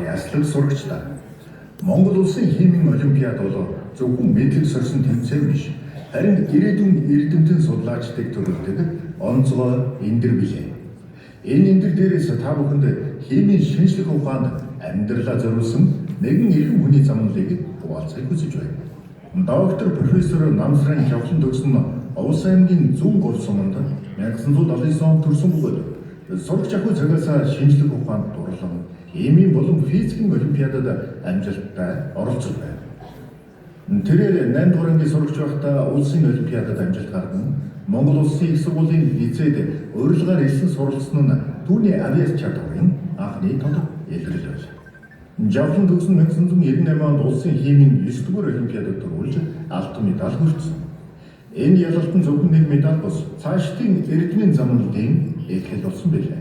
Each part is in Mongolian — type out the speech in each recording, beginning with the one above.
яслаг сурагчдаа. Монгол улсын химийн олимпиад бол зөвхөн мэдлэг сорьсон тэмцээн биш. Харин ирээдүйн эрдэмтэн судлаачдыг төрүүлдэг онцгой эндэр билээ. Энэ эндэр дээрээс та бүхэнд химийн шинжлэх ухаанд амьдралаа зориулсан нэгэн эрхэм хүний замналыг хуваалцахыг хүсэж байна. Доктор профессор Намсрын Жавхлан төгсөн Овс аймгийн Зүүн Гол суманд 1979 онд төрсөн бөгөөд сурагч ахуй цагаасаа шинжлэх ухаанд дурлан химийн болон физикийн олимпиадад амжилттай оролцож байна. Тэрээр 8 дугаар ангийн сурагч байхдаа улсын олимпиадад амжилт гарган Монгол Улсын их сургуулийн лицейд урилгаар элсэн суралцсан нь түүний авиац чадварын анхны тодорхой илрэл байлаа. Жавхлан төгсөн 1998 онд улсын химийн 9 дугаар олимпиадад төрүүлж алтан медаль хүртсэн. Энэ ялалтан зөвхөн нэг медаль бос цаашдын эрдмийн замналын эхлэл болсон байлаа.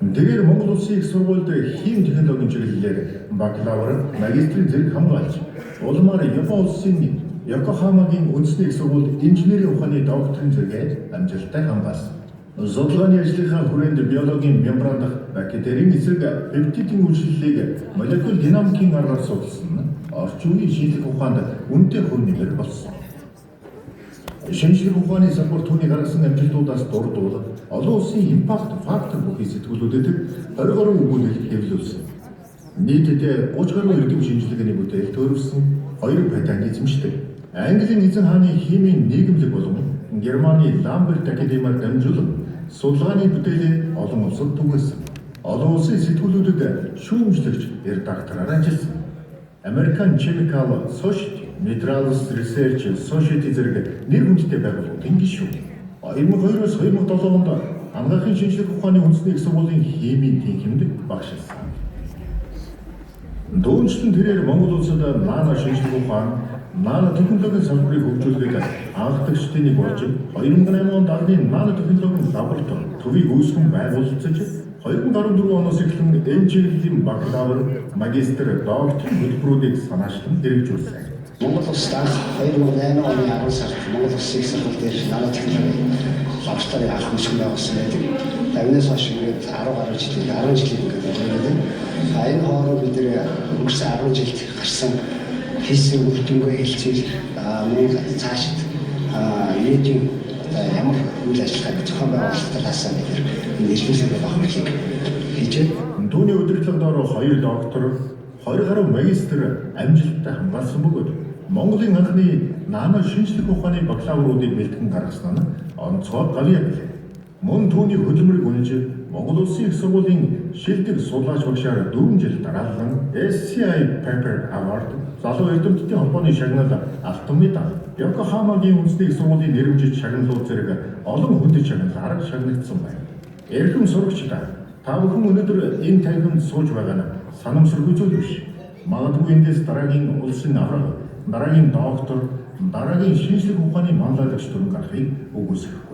Тэрээр Монгол Улсын их сургуульд хим технологийн чиглэлээр бакалавр, магистрийн зэрэг хамгаалж, улмаар Япон улсын Йокохамагийн үндэсний их сургуульд инженерийн ухааны докторийн зэрэгээр амжилттай хамгаалсан. Судалгааны ажлынхаа хүрээнд биологийн мембран дахь бактерийн эсрэг пептидийн үйлчлэлийг молекул динамикийн аргаар судалсан нь орчин үеийн шинжлэх ухаанд үнэтэй хөв нэмэр болсон. Шинжлэх ухааны салбар түүний гаргасан амжилтуудаас дурдвал олон улсын импакт фактор бүхий сэтгүүлүүдэд 20 гаруй өгүүлбэрийг хэвлүүлсэн. Нийтдээ 30 гаруй эрдэм шинжилгээний бүтээл төрөвсөн 2 патент эзэмшдэг. Английн эзэн хааны химийн нийгэмлэг болон Германы Ламберт академиар дамжуулан судалгааны бүтээлээ олон улсад түгээсэн. Олон улсын сэтгүүлүүдэд шүүмжлэгч редактораар ажилласан. American Chemical Society, Minerals Research Society зэрэг нэр хүндтэй байгууллагын гишүүн. 2002-оос 2007 онд анагаахын шинжлэх ухааны үндэсний их сургуулийн химийн тэнхимд багшилсан. Дүүнчлэн тэрээр Монгол улсад нано шинжлэх ухаан, нано технологийн салбарыг хөгжүүлэхэд анхдагчдын нэг болж 2008 онд анхны нано технологийн лаборатори төвийг үүсгэн байгуулагдаж 2014 оноос эхлэн энэ чиглэлийн бакалавр, магистр, докторийн хөтөлбөрүүдийг санаачлан хэрэгжүүлсэн. Монгол улсад 2008 оны 10 сард Монгол Улсын их сургууль дээр нано технологийн лабораторийг анх үүсгэн байгуулсан байдаг. Тавнаас хойш ингээд 10 гаруй жилийн ингээд явагдав. Энэ хооронд бид өнгөрсөн 10 жилд гарсан хийсэн үр дүнгээ хэлцэл мөн цаашид ирээдүйн ямар үйл ажиллагааг зохион байгуулалтаас бид нэрвэлгээ багхыг хийж байна. Түүний удирдлагаар 2 доктор, 20 гаруй магистр амжилттай хамгаалсан бөгөөд Монголын анхны нано шинжлэх ухааны бакалавруудыг бэлтгэн гаргасан нь онцгой гавьяа билээ. Мөн түүний хөдөлмөрийг үнэлж Монгол Улсын их сургуулийн шилдэг судлаач багшаар 4 жил дараалан SCI Paper Award, залуу эрдэмтдийн холбооны шагнал алтан медаль, Йокохамагийн үндэсний их сургуулийн нэрвжиж шагналууд зэрэг олон хүндэт шагналаар шагнагдсан байна. Эрхэм сурагчдаа та бүхэн өнөөдөр энэ танхимд сууж байгаа нь санамсаргүй зүйл биш. Магадгүй эндээс дараагийн улсын авраг, дараагийн доктор, дараагийн шинжлэх ухааны манлайлагч төрөн гарахыг үгүйсэхгүй.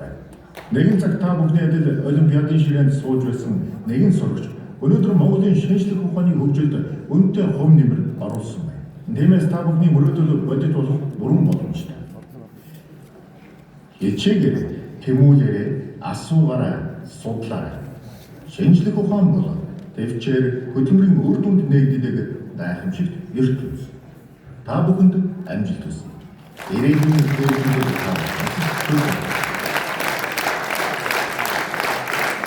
Нэгэн цаг та бүхний адил олимпиадын ширээнд сууж байсан нэгэн сурагч өнөөдөр Монголын шинжлэх ухааны хөгжилд үнэтэй хөв нэмэр оруулсан байна. Тиймээс та бүхний мөрөөдөл бодит болох бүрэн боломжтой. Хичээгээр, тэмүүлээрээ, асуугаараа, судлаарай. Шинжлэх ухаан бол төвчээр хөдөлмөрийн үр дүнд нэгддэг гайхамшигт ертөнц. Та бүхэнд амжилт хүсье. Ирээдүйн